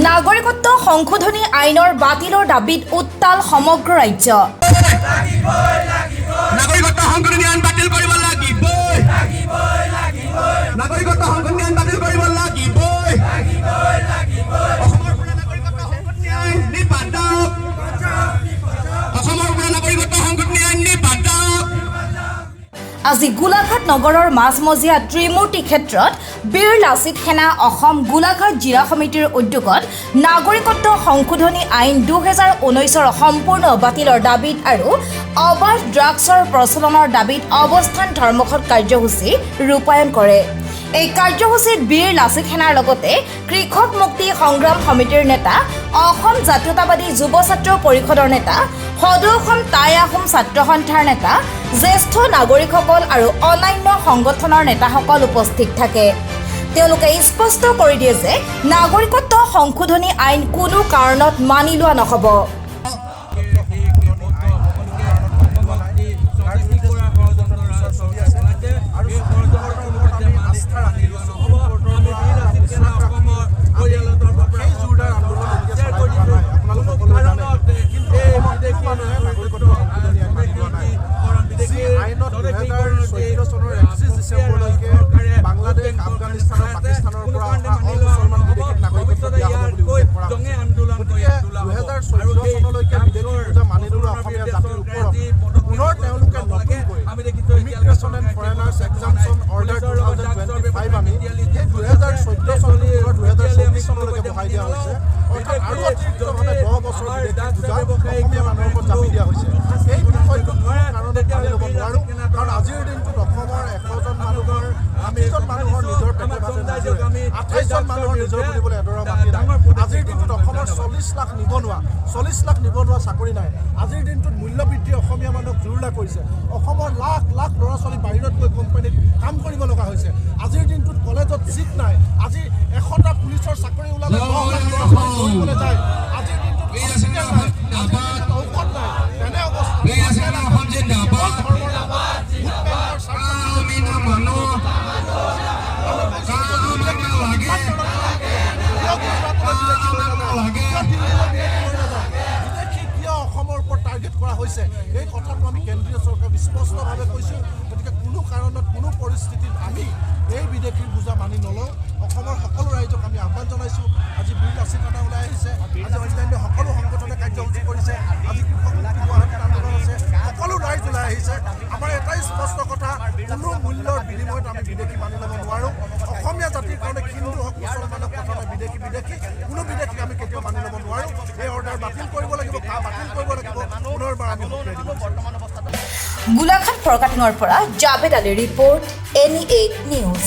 নাগৰিকত্ব সংশোধনী আইনৰ বাতিলৰ দাবীত উত্তাল সমগ্ৰ ৰাজ্য। নাগৰিকত্ব সংশোধনী আইন বাতিল কৰিব লাগিব। নাগৰিকত্ব সংশোধনী আইন বাতিল কৰিব লাগিব। অসমৰ পৰা নাগৰিকত্ব সংশোধনী আইন নিবাদ। অসমৰ পৰা নাগৰিকত্ব সংশোধনী আইন নিবাদ। আজি গোলাঘাট নগৰৰ মাজমজিয়া ত্ৰিমূৰ্তি ক্ষেত্ৰত বীৰ লাচিত সেনা অসম গোলাঘাট জিলা সমিতিৰ উদ্যোগত নাগৰিকত্ব সংশোধনী আইন 2019 সম্পূৰ্ণ বাতিলৰ দাবীত আৰু অবাধ ড্ৰাগছৰ প্ৰচলনৰ দাবীত অৱস্থান ধৰ্মঘট কাৰ্যসূচী ৰূপায়ণ কৰে। এই কাৰ্যসূচীত বীৰ লাচিত সেনাৰ লগতে কৃষক মুক্তি সংগ্ৰাম সমিতিৰ নেতা, অসম জাতীয়তাবাদী যুৱ ছাত্ৰ পৰিষদৰ নেতা, সদৌ অসম টাই আহোম ছাত্ৰ সন্থাৰ নেতা, জ্যেষ্ঠ নাগৰিকসকল আৰু অন্যান্য সংগঠনৰ নেতাসকল উপস্থিত থাকে। তেওঁলোকে স্পষ্ট কৰি দিয়ে যে নাগৰিকত্ব সংশোধনী আইন কোনো কাৰণত মানি লোৱা নহ'ব। বাংলাদেশ, আফগানিস্তান, পাকিস্তানৰ পৰা মুছলমান বিদেশীক নাগৰিকত্ব দিয়া হ'ব বুলি কৰা হৈছে। গতিকে 2014 চনলৈকে বিদেশী পূজা মানি লোৱা অসমীয়া জাতিৰ ওপৰত পুনৰ তেওঁলোকে নতুনকৈ ইমিগ্ৰেশ্যন এণ্ড ফৰেনাৰ্ছ এক্সামশ্যন অৰ্ডাৰ 2025 আনি সেই 2014 চনলৈ 2024 চনলৈকে বঢ়াই দিয়া হৈছে। অৰ্থাৎ আৰু অতিৰিক্তভাৱে 10 বছৰ বিদেশী পূজা অসমীয়া মানুহৰ ওপৰত জাপি দিয়া হৈছে। এই বিষয়টো কোনো কাৰণত মানি ল'ব নোৱাৰোঁ, কাৰণ আজিৰ দিনটোত অসমৰ 100জন মানুহৰ 30জন মানুহৰ নিজৰ পেটে ভাতে নাযায়, 28জন মানুহৰ নিজৰ বুলিবলৈ এডৰা মাটি নাই। আজিৰ দিনটোত অসমৰ 40 লাখ নিবনুৱা চাকৰি নাই। আজিৰ দিনটোত মূল্যবৃদ্ধি অসমীয়া মানুহক জুৰুলা কৰিছে। অসমৰ লাখ লাখ ল'ৰা ছোৱালী বাহিৰত গৈ কোম্পানীত কাম কৰিব লগা হৈছে। আজিৰ দিনটোত কলেজত চিট নাই। আজি 100টা পুলিচৰ চাকৰি ওলালে 10 লাখ ল'ৰা ছোৱালী পঢ়িবলৈ যায়। আজিৰ দিনটোত ঔষধ নাই। তেনে অৱস্থা অসমৰ ওপৰত টাৰ্গেট কৰা হৈছে। এই কথাটো আমি কেন্দ্ৰীয় চৰকাৰক স্পষ্টভাৱে কৈছোঁ। গতিকে কোনো কাৰণত কোনো পৰিস্থিতিত আমি এই বিদেশীৰ বোজা মানি নলওঁ। অসমৰ সকলো ৰাইজক আমি আহ্বান জনাইছোঁ। আজি বীৰ লাচিত সেনা ওলাই আহিছে, আজি অন্যান্য সকলো সংগঠনে কাৰ্যসূচী কৰিছে, আজি কৃষক মুক্তি গুৱাহাটীত আন্দোলন আছে, সকলো ৰাইজ ওলাই আহিছে। আমাৰ এটাই স্পষ্ট কথা, কোনো মূল্যৰ বিনিময়ত আমি বিদেশী মানি ল'ব নোৱাৰোঁ। অসমীয়া জাতিৰ কাৰণে হিন্দু হওক মুছলমান হওক কথা নাই, বিদেশী কোনো বিদেশীক আমি কেতিয়াও মানি ল'ব নোৱাৰোঁ। এই অৰ্ডাৰ বাতিল কৰিব লাগিব, পুনৰবাৰ আমি গোলাঘাট ফৰকাটিঙৰ পৰা জাভেদ আলীৰ ৰিপৰ্ট NE8 নিউজ।